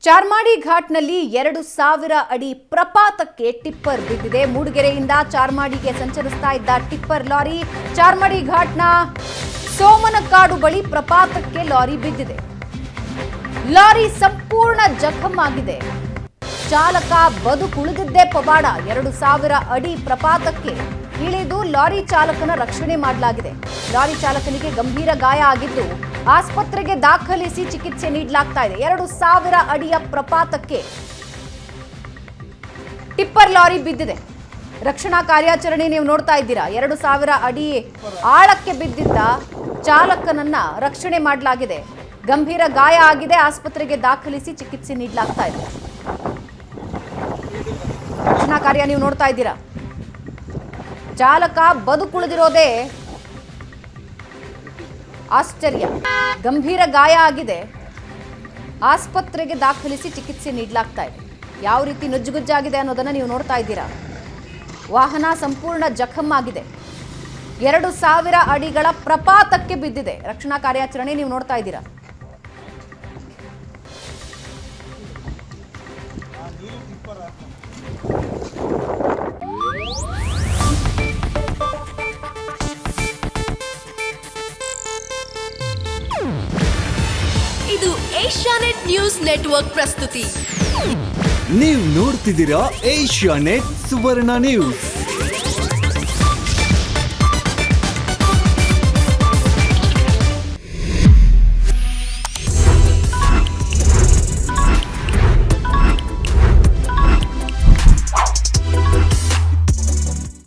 ಚಾರ್ಮಾಡಿ ಘಾಟ್ನಲ್ಲಿ 2000 ಅಡಿ ಪ್ರಪಾತಕ್ಕೆ ಟಿಪ್ಪರ್ ಬಿದ್ದಿದೆ. ಮೂಡಿಗೆರೆಯಿಂದ ಚಾರ್ಮಾಡಿಗೆ ಸಂಚರಿಸ್ತಾ ಇದ್ದ ಟಿಪ್ಪರ್ ಲಾರಿ ಚಾರ್ಮಾಡಿ ಘಾಟ್ನ ಸೋಮನಕಾಡು ಬಳಿ ಪ್ರಪಾತಕ್ಕೆ ಲಾರಿ ಬಿದ್ದಿದೆ. ಲಾರಿ ಸಂಪೂರ್ಣ ಜಖಂ ಆಗಿದೆ. ಚಾಲಕ ಬದುಕುಳಿದಿದ್ದೇ ಪವಾಡ. 2000 ಅಡಿ ಪ್ರಪಾತಕ್ಕೆ ಇಳಿದು ಲಾರಿ ಚಾಲಕನ ರಕ್ಷಣೆ ಮಾಡಲಾಗಿದೆ. ಲಾರಿ ಚಾಲಕನಿಗೆ ಗಂಭೀರ ಗಾಯ ಆಗಿದ್ದು ಆಸ್ಪತ್ರೆಗೆ ದಾಖಲಿಸಿ ಚಿಕಿತ್ಸೆ ನೀಡಲಾಗ್ತಾ ಇದೆ. 2000 ಅಡಿಯ ಪ್ರಪಾತಕ್ಕೆ ಟಿಪ್ಪರ್ ಲಾರಿ ಬಿದ್ದಿದೆ. ರಕ್ಷಣಾ ಕಾರ್ಯಾಚರಣೆ ನೀವು ನೋಡ್ತಾ ಇದ್ದೀರಾ. 2000 ಅಡಿ ಆಳಕ್ಕೆ ಬಿದ್ದಿದ್ದ ಚಾಲಕನನ್ನ ರಕ್ಷಣೆ ಮಾಡಲಾಗಿದೆ. ಗಂಭೀರ ಗಾಯ ಆಗಿದೆ. ಆಸ್ಪತ್ರೆಗೆ ದಾಖಲಿಸಿ ಚಿಕಿತ್ಸೆ ನೀಡಲಾಗ್ತಾ ಇದೆ. ರಕ್ಷಣಾ ಕಾರ್ಯ ನೀವು ನೋಡ್ತಾ ಇದ್ದೀರಾ. ಚಾಲಕ ಬದುಕುಳಿದಿರೋದೇ ಆಶ್ಚರ್ಯ. ಗಂಭೀರ ಗಾಯ ಆಗಿದೆ. ಆಸ್ಪತ್ರೆಗೆ ದಾಖಲಿಸಿ ಚಿಕಿತ್ಸೆ ನೀಡಲಾಗ್ತಾ ಇದೆ. ಯಾವ ರೀತಿ ನುಜ್ಜುಗುಜ್ಜಾಗಿದೆ ಅನ್ನೋದನ್ನ ನೀವು ನೋಡ್ತಾ ಇದ್ದೀರಾ. ವಾಹನ ಸಂಪೂರ್ಣ ಜಖಂ ಆಗಿದೆ. 2000 ಅಡಿಗಳ ಪ್ರಪಾತಕ್ಕೆ ಬಿದ್ದಿದೆ. ರಕ್ಷಣಾ ಕಾರ್ಯಾಚರಣೆ ನೀವು ನೋಡ್ತಾ ಇದ್ದೀರಾ. ಇದು ಏಷ್ಯಾನೆಟ್ ನ್ಯೂಸ್ ನೆಟ್ವರ್ಕ್ ಪ್ರಸ್ತುತಿ. ನೀವು ನೋಡ್ತಿದ್ದೀರಾ ಏಷ್ಯಾನೆಟ್ ಸುವರ್ಣ ನ್ಯೂಸ್.